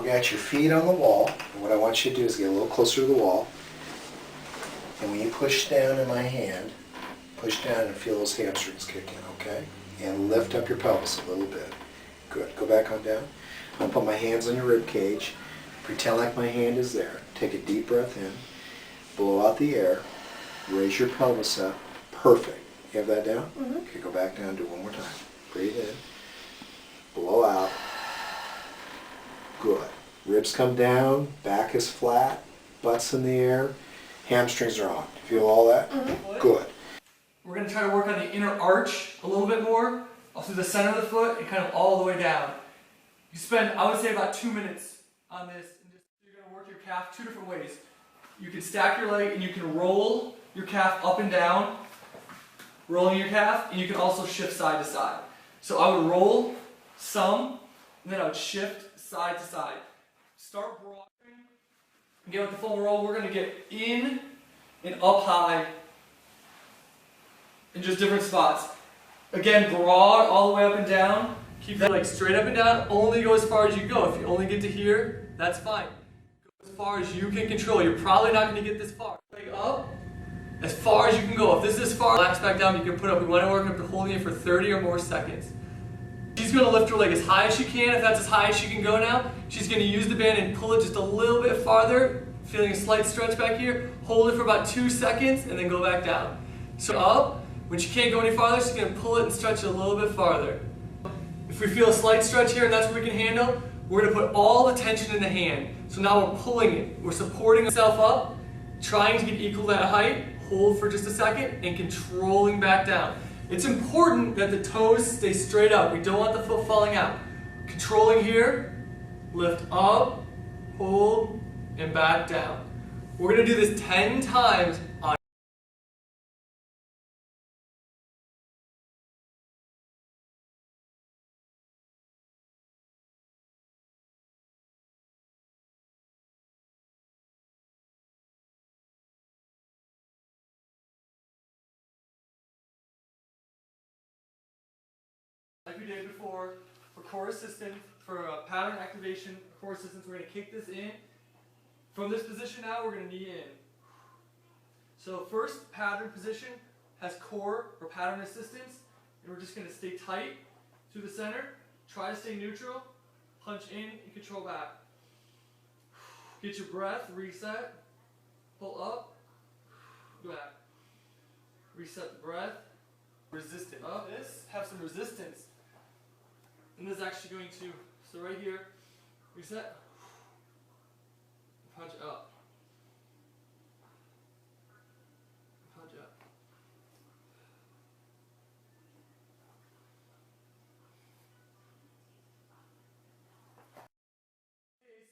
You got your feet on the wall, and what I want you to do is get a little closer to the wall. And when you push down in my hand, push down and feel those hamstrings kick in, okay? And lift up your pelvis a little bit. Good. Go back on down. I'll put my hands on your rib cage. Pretend like my hand is there. Take a deep breath in. Blow out the air. Raise your pelvis up. Perfect. You have that down? Mm-hmm. Okay, go back down. Do it one more time. Breathe in. Blow out. Good. Ribs come down. Back is flat. Butt's in the air. Hamstrings are on. Feel all that? Mm-hmm. Good. We're going to try to work on the inner arch a little bit more, through the center of the foot and kind of all the way down. You spend, I would say, about 2 minutes on this. And you're going to work your calf 2 different ways. You can stack your leg and you can roll your calf up and down, rolling your calf, and you can also shift side to side. So I would roll some, and then I would shift side to side. Start broadening. Again, with the full roll, we're going to get in and up high in just different spots. Again, broad all the way up and down. Keep that like straight up and down. Only go as far as you go. If you only get to here, that's fine. Go as far as you can control. You're probably not going to get this far. Leg up as far as you can go. If this is far, relax back down. You can put up. We want to work up to holding it for 30 or more seconds. She's going to lift her leg as high as she can. If that's as high as she can go now, she's going to use the band and pull it just a little bit farther. Feeling a slight stretch back here. Hold it for about 2 seconds and then go back down. So up. When she can't go any farther, she's going to pull it and stretch it a little bit farther. If we feel a slight stretch here and that's what we can handle, we're going to put all the tension in the hand. So now we're pulling it. We're supporting ourselves up, trying to get equal to that height, hold for just a second, and controlling back down. It's important that the toes stay straight up. We don't want the foot falling out. Controlling here, lift up, hold, and back down. We're going to do this 10 times on like we did before, for core assistance, for pattern activation, core assistance, we're going to kick this in. From this position now, we're going to knee in. So first pattern position has core or pattern assistance, and we're just going to stay tight through the center, try to stay neutral, punch in and control back. Get your breath, reset, pull up, go back. Reset the breath, resistance. Up this, have some resistance. And this is actually going to, so right here, reset, punch up. Punch up.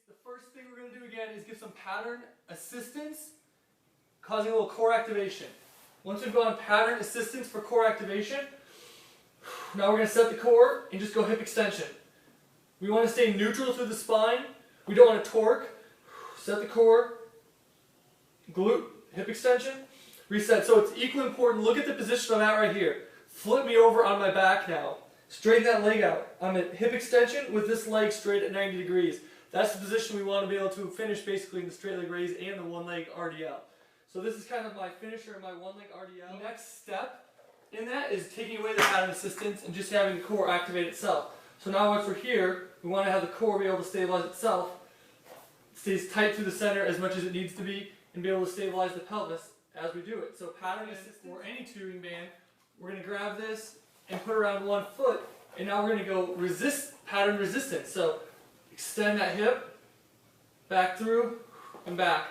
The first thing we're going to do again is give some pattern assistance, causing a little core activation. Once we've gone pattern assistance for core activation, now we're going to set the core and just go hip extension. We want to stay neutral through the spine. We don't want to torque. Set the core, glute, hip extension, reset. So it's equally important. Look at the position I'm at right here. Flip me over on my back now. Straighten that leg out. I'm at hip extension with this leg straight at 90 degrees. That's the position we want to be able to finish basically in the straight leg raise and the one leg RDL. So this is kind of my finisher and my one leg RDL. The next step in that is taking away the pattern assistance and just having the core activate itself. So now once we're here, we want to have the core be able to stabilize itself. It stays tight through the center as much as it needs to be and be able to stabilize the pelvis as we do it. So pattern assistance or any tubing band, we're going to grab this and put around one foot, and now we're going to go pattern resistance. So extend that hip, back through, and back.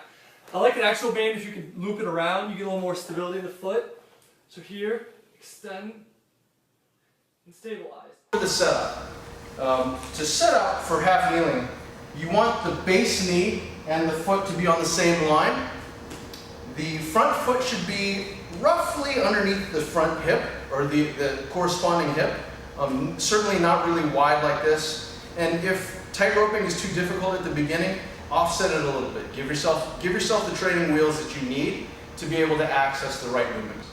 I like an actual band if you can loop it around, you get a little more stability in the foot. So here, extend and stabilize. For the setup, to set up for half kneeling, you want the base knee and the foot to be on the same line. The front foot should be roughly underneath the front hip, or the corresponding hip. Certainly not really wide like this. And if tight roping is too difficult at the beginning, offset it a little bit. Give yourself the training wheels that you need to be able to access the right movements.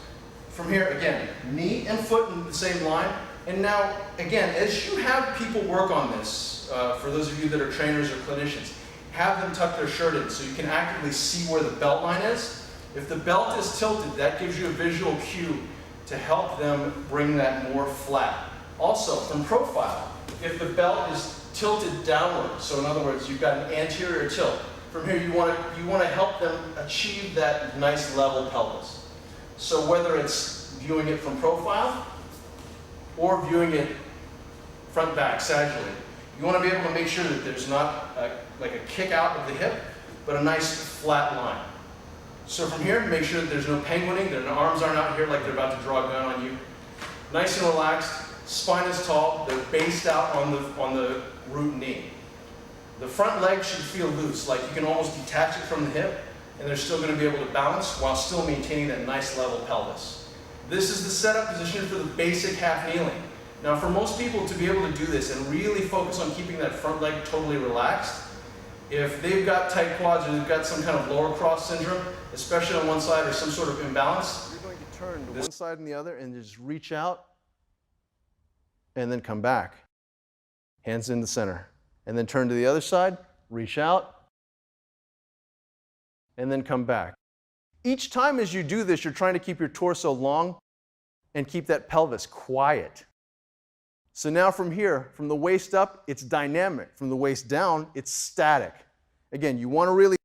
From here, again, knee and foot in the same line. And now, again, as you have people work on this, for those of you that are trainers or clinicians, have them tuck their shirt in so you can actively see where the belt line is. If the belt is tilted, that gives you a visual cue to help them bring that more flat. Also, from profile, if the belt is tilted downward, so in other words, you've got an anterior tilt, from here you want to help them achieve that nice level pelvis. So whether it's viewing it from profile or viewing it front back sagittally, you want to be able to make sure that there's not like a kick out of the hip, but a nice flat line. So from here, make sure that there's no penguining, that the arms aren't out here like they're about to draw a gun on you. Nice and relaxed, spine is tall, they're based out on the root knee. The front leg should feel loose, like you can almost detach it from the hip, and they're still going to be able to balance while still maintaining that nice level pelvis. This is the setup position for the basic half kneeling. Now for most people to be able to do this and really focus on keeping that front leg totally relaxed, if they've got tight quads or they've got some kind of lower cross syndrome, especially on one side or some sort of imbalance, you're going to turn to one side and the other and just reach out and then come back. Hands in the center. And then turn to the other side, reach out, and then come back. Each time as you do this, you're trying to keep your torso long and keep that pelvis quiet. So now from here, from the waist up, it's dynamic. From the waist down, it's static. Again, you want to really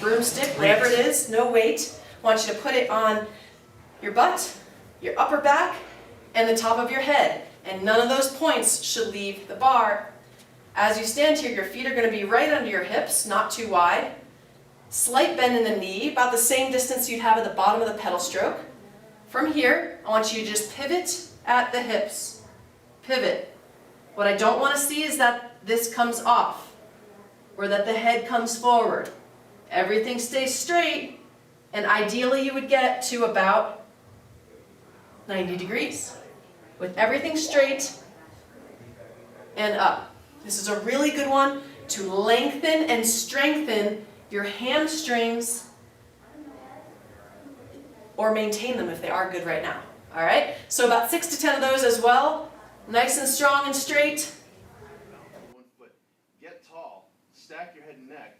broomstick, whatever it is, no weight. I want you to put it on your butt, your upper back, and the top of your head. And none of those points should leave the bar. As you stand here, your feet are going to be right under your hips, not too wide. Slight bend in the knee, about the same distance you'd have at the bottom of the pedal stroke. From here, I want you to just pivot at the hips. Pivot. What I don't want to see is that this comes off, or that the head comes forward. Everything stays straight, and ideally you would get to about 90 degrees. With everything straight and up. This is a really good one to lengthen and strengthen your hamstrings, or maintain them if they are good right now. All right? So about 6 to 10 of those as well. Nice and strong and straight. 1 foot. Get tall, stack your head and neck,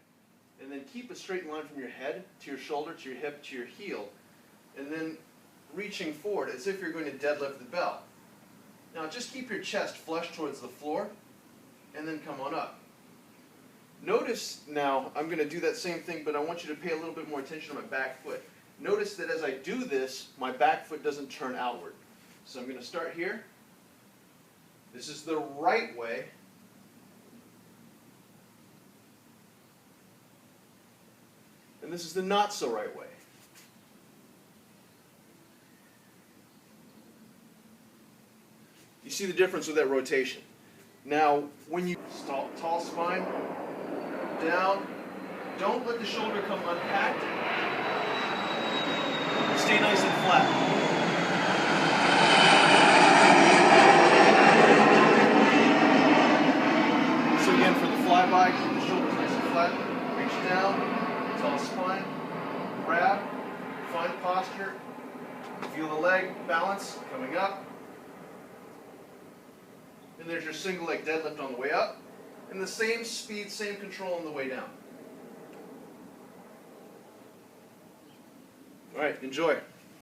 and then keep a straight line from your head to your shoulder, to your hip, to your heel, and then reaching forward as if you're going to deadlift the belt. Now just keep your chest flush towards the floor, and then come on up. Notice now, I'm going to do that same thing, but I want you to pay a little bit more attention to my back foot. Notice that as I do this, my back foot doesn't turn outward. So I'm going to start here. This is the right way. And this is the not so right way. You see the difference with that rotation. Now, when you tall spine, down, don't let the shoulder come unpacked. Stay nice and flat. So again, for the flyby, keep the shoulders nice and flat. Reach down, tall spine, grab, find posture, feel the leg balance coming up. And there's your single leg deadlift on the way up. And the same speed, same control on the way down. All right, enjoy.